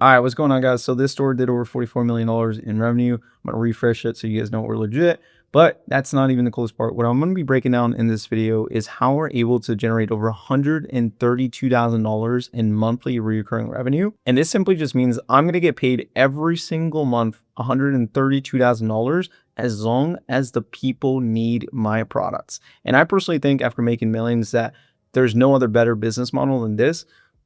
All right, what's going on, guys? So this store did over $44 million in revenue. I'm going to refresh it so you guys know we're legit, but that's not even the coolest part. What I'm going to be breaking down in this video is how we're able to generate over $132,000 in monthly recurring revenue. And this simply just means I'm going to get paid every single month $132,000 as long as the people need my products. And I personally think after making millions that there's no other better business model than this.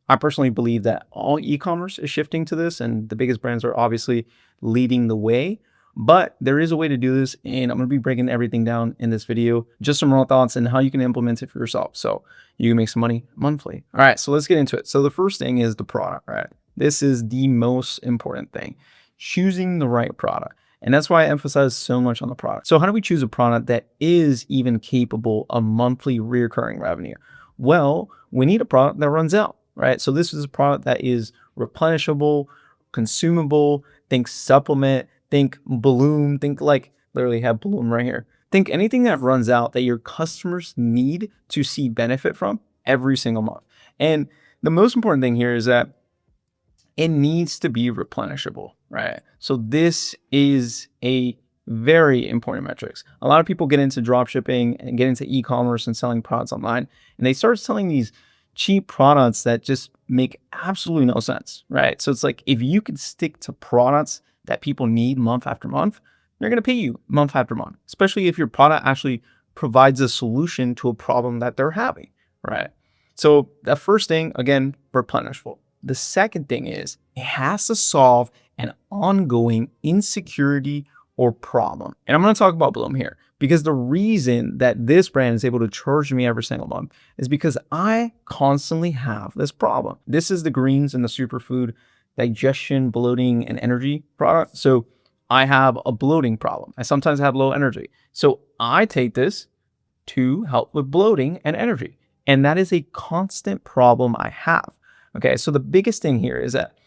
I personally believe that all e-commerce is shifting to this, and the biggest brands are obviously leading the way. But there is a way to do this, and I'm going to be breaking everything down in this video. Just some raw thoughts and how you can implement it for yourself so you can make some money monthly. All right, so let's get into it. So the first thing is the product, right? This is the most important thing, choosing the right product. And that's why I emphasize so much on the product. So how do we choose a product that is even capable of monthly recurring revenue? Well, we need a product that runs out. Right? So this is a product that is replenishable, consumable, think supplement, think balloon, think like literally have balloon right here. Think anything that runs out that your customers need to see benefit from every single month. And the most important thing here is that it needs to be replenishable, right? So this is a very important metrics. A lot of people get into dropshipping and get into e-commerce and selling products online, and they start selling these cheap products that just make absolutely no sense, right? So it's like, if you could stick to products that people need month after month, they're going to pay you month after month, especially if your product actually provides a solution to a problem that they're having, right? So the first thing, again, replenishable. The second thing is it has to solve an ongoing insecurity or problem. And I'm going to talk about Bloom here because the reason that this brand is able to charge me every single month is because I constantly have this problem. This is the greens and the superfood digestion, bloating, and energy product. So I have a bloating problem. I sometimes have low energy. So I take this to help with bloating and energy. And that is a constant problem I have. Okay, so the biggest thing here is that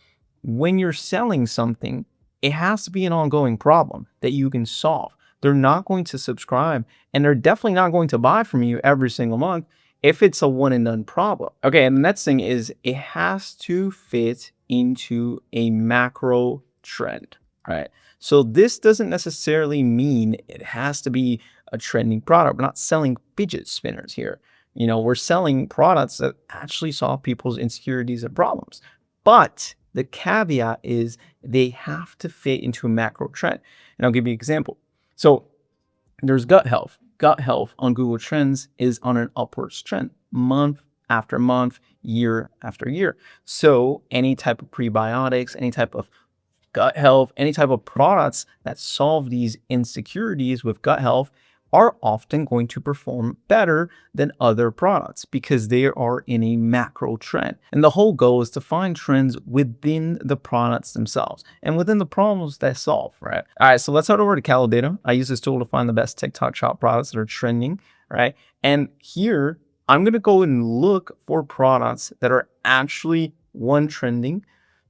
when you're selling something, it has to be an ongoing problem that you can solve. They're not going to subscribe, and they're definitely not going to buy from you every single month if it's a one and done problem. Okay, and the next thing is it has to fit into a macro trend, right? So this doesn't necessarily mean it has to be a trending product. We're not selling fidget spinners here. You know, we're selling products that actually solve people's insecurities and problems. But the caveat is they have to fit into a macro trend. And I'll give you an example. So there's gut health. Gut health on Google Trends is on an upwards trend month after month, year after year. So any type of prebiotics, any type of gut health, any type of products that solve these insecurities with gut health are often going to perform better than other products because they are in a macro trend. And the whole goal is to find trends within the products themselves and within the problems they solve, right? All right, so let's head over to Calidata. I use this tool to find the best TikTok shop products that are trending, right? And here, I'm going to go and look for products that are actually one, trending,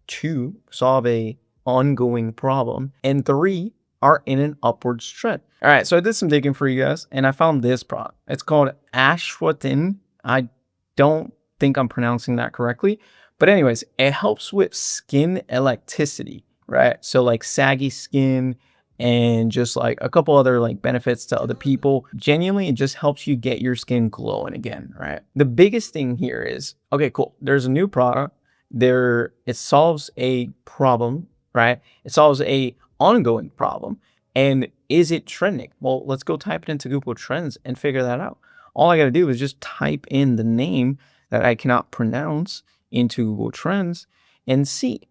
two, solve a ongoing problem, and three, are in an upwards trend. All right, so I did some digging for you guys, and I found this product. It's called ashwagandha. I don't think I'm pronouncing that correctly, but anyways, it helps with skin elasticity, right? So like saggy skin and just like a couple other like benefits to other people. Genuinely, it just helps you get your skin glowing again, right? The biggest thing here is, okay, cool. There's a new product. It solves a problem, right? It solves a ongoing problem. And is it trending? Well, let's go type it into Google Trends and figure that out. All I got to do is just type in the name that I cannot pronounce into Google Trends and see.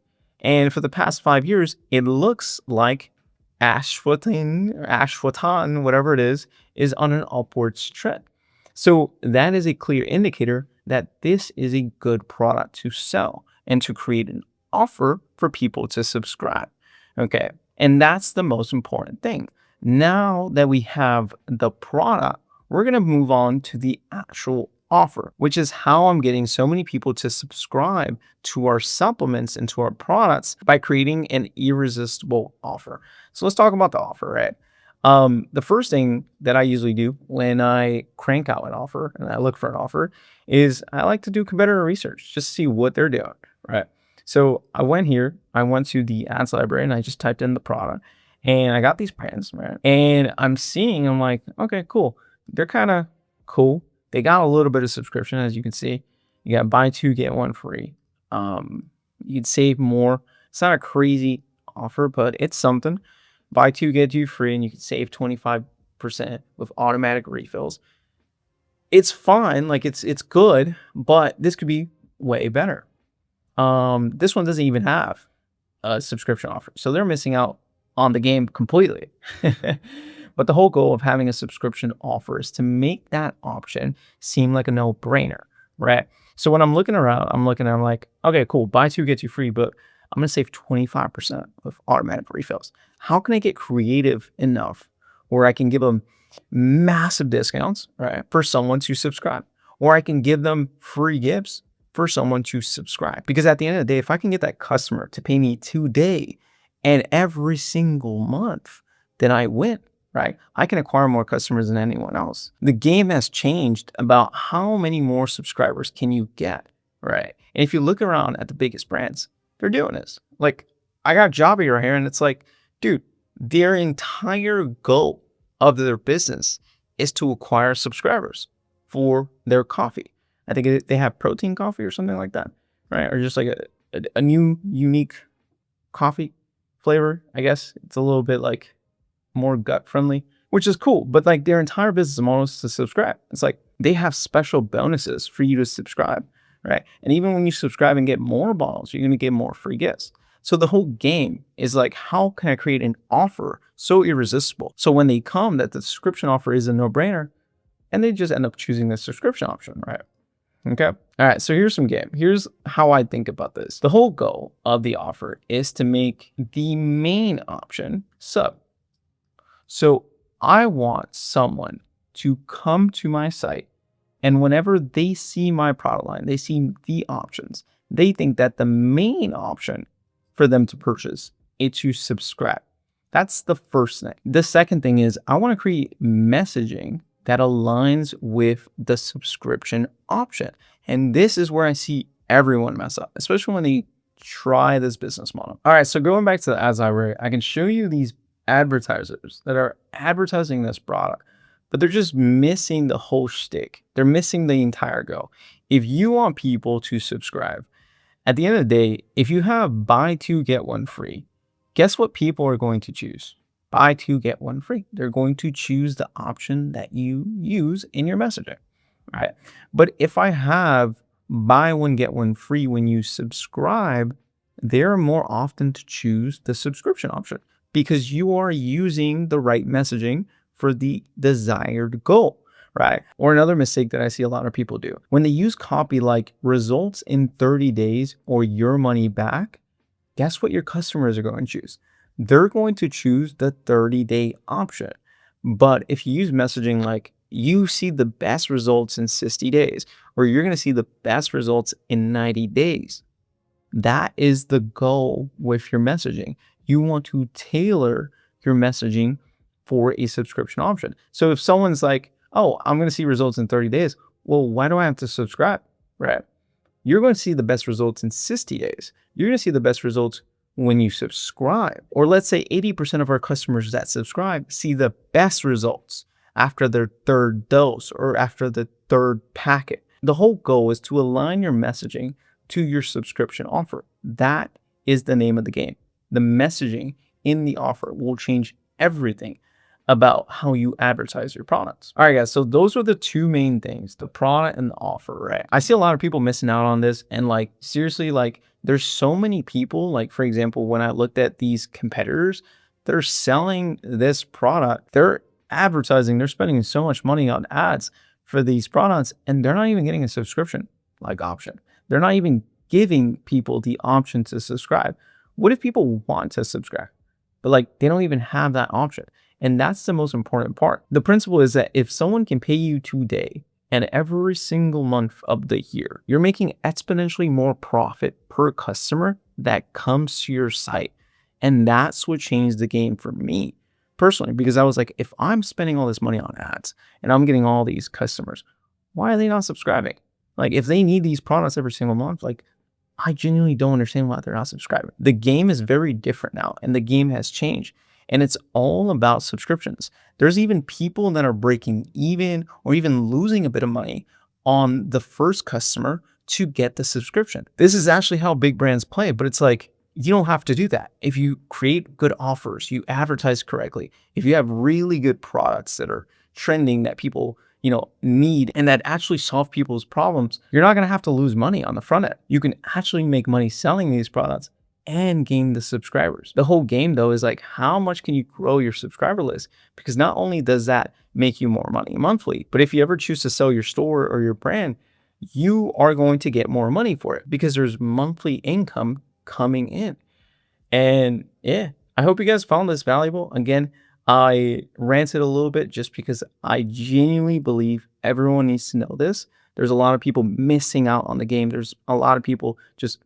And for the past 5 years, it looks like ashwatan, whatever it is on an upwards trend. So that is a clear indicator that this is a good product to sell and to create an offer for people to subscribe. Okay. And that's the most important thing. Now that we have the product, we're going to move on to the actual offer, which is how I'm getting so many people to subscribe to our supplements and to our products by creating an irresistible offer. So let's talk about the offer, right? The first thing that I usually do when I crank out an offer and I look for an offer is I like to do competitor research, just to see what they're doing, right? So I went here, I went to the ads library and I just typed in the product and I got these brands, right? And I'm like, okay, cool. They're kind of cool. They got a little bit of subscription, as you can see. You got buy two, get one free. You'd save more. It's not a crazy offer, but it's something. Buy two, get two free, and you can save 25% with automatic refills. It's fine, like it's good, but this could be way better. This one doesn't even have a subscription offer, so they're missing out on the game completely. But the whole goal of having a subscription offer is to make that option seem like a no-brainer, right? So when I'm looking around, I'm like, okay, cool, buy two, get two free, but I'm gonna save 25% with automatic refills. How can I get creative enough where I can give them massive discounts, right, for someone to subscribe? Or I can give them free gifts for someone to subscribe. Because at the end of the day, if I can get that customer to pay me today and every single month, then I win, right? I can acquire more customers than anyone else. The game has changed about how many more subscribers can you get, right? And if you look around at the biggest brands, they're doing this. Like, I got Jobby right here, and it's like, dude, their entire goal of their business is to acquire subscribers for their coffee. I think they have protein coffee or something like that, right? Or just like a new unique coffee flavor. I guess it's a little bit like more gut friendly, which is cool. But like their entire business model is to subscribe. It's like they have special bonuses for you to subscribe, right? And even when you subscribe and get more bottles, you're going to get more free gifts. So the whole game is like, how can I create an offer so irresistible? So when they come, that the subscription offer is a no-brainer, and they just end up choosing the subscription option, right? Okay. All right. So here's some game. Here's how I think about this. The whole goal of the offer is to make the main option sub. So I want someone to come to my site, and whenever they see my product line, they see the options, they think that the main option for them to purchase is to subscribe. That's the first thing. The second thing is I want to create messaging that aligns with the subscription option. And this is where I see everyone mess up, especially when they try this business model. All right, so going back to the ads library, I can show you these advertisers that are advertising this product, but they're just missing the whole shtick. They're missing the entire go. If you want people to subscribe, at the end of the day, if you have buy two, get one free, guess what people are going to choose? Buy two, get one free. They're going to choose the option that you use in your messaging, right? But if I have buy one, get one free when you subscribe, they're more often to choose the subscription option because you are using the right messaging for the desired goal, right? Or another mistake that I see a lot of people do, when they use copy like results in 30 days or your money back, guess what your customers are going to choose? They're going to choose the 30-day option. But if you use messaging like you see the best results in 60 days, or you're going to see the best results in 90 days, that is the goal with your messaging. You want to tailor your messaging for a subscription option. So if someone's like, oh, I'm going to see results in 30 days. Well, why do I have to subscribe? Right? You're going to see the best results in 60 days. You're going to see the best results when you subscribe. Or let's say 80% of our customers that subscribe see the best results after their third dose or after the third packet. The whole goal is to align your messaging to your subscription offer. That is the name of the game. The messaging in the offer will change everything about how you advertise your products. All right, guys. So those are the two main things, the product and the offer, right? I see a lot of people missing out on this. And like, seriously, like there's so many people, like for example, when I looked at these competitors, they're selling this product, they're advertising, they're spending so much money on ads for these products, and they're not even getting a subscription like option. They're not even giving people the option to subscribe. What if people want to subscribe, but like they don't even have that option? And that's the most important part. The principle is that if someone can pay you today and every single month of the year, you're making exponentially more profit per customer that comes to your site. And that's what changed the game for me personally, because I was like, if I'm spending all this money on ads and I'm getting all these customers, why are they not subscribing? Like if they need these products every single month, like I genuinely don't understand why they're not subscribing. The game is very different now, and the game has changed, and it's all about subscriptions. There's even people that are breaking even or even losing a bit of money on the first customer to get the subscription. This is actually how big brands play, but it's like, you don't have to do that. If you create good offers, you advertise correctly, if you have really good products that are trending that people need and that actually solve people's problems, you're not going to have to lose money on the front end. You can actually make money selling these products and gain the subscribers. The whole game though is like, how much can you grow your subscriber list? Because not only does that make you more money monthly, but if you ever choose to sell your store or your brand, you are going to get more money for it because there's monthly income coming in. And yeah, I hope you guys found this valuable. Again, I ranted a little bit just because I genuinely believe everyone needs to know this. There's a lot of people missing out on the game. There's a lot of people just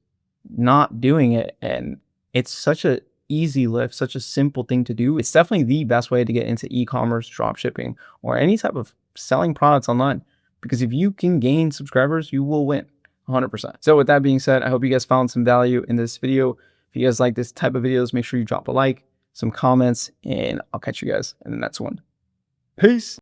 not doing it. And it's such a easy lift, such a simple thing to do. It's definitely the best way to get into e-commerce, drop shipping, or any type of selling products online. Because if you can gain subscribers, you will win 100%. So with that being said, I hope you guys found some value in this video. If you guys like this type of videos, make sure you drop a like, some comments, and I'll catch you guys in the next one. Peace.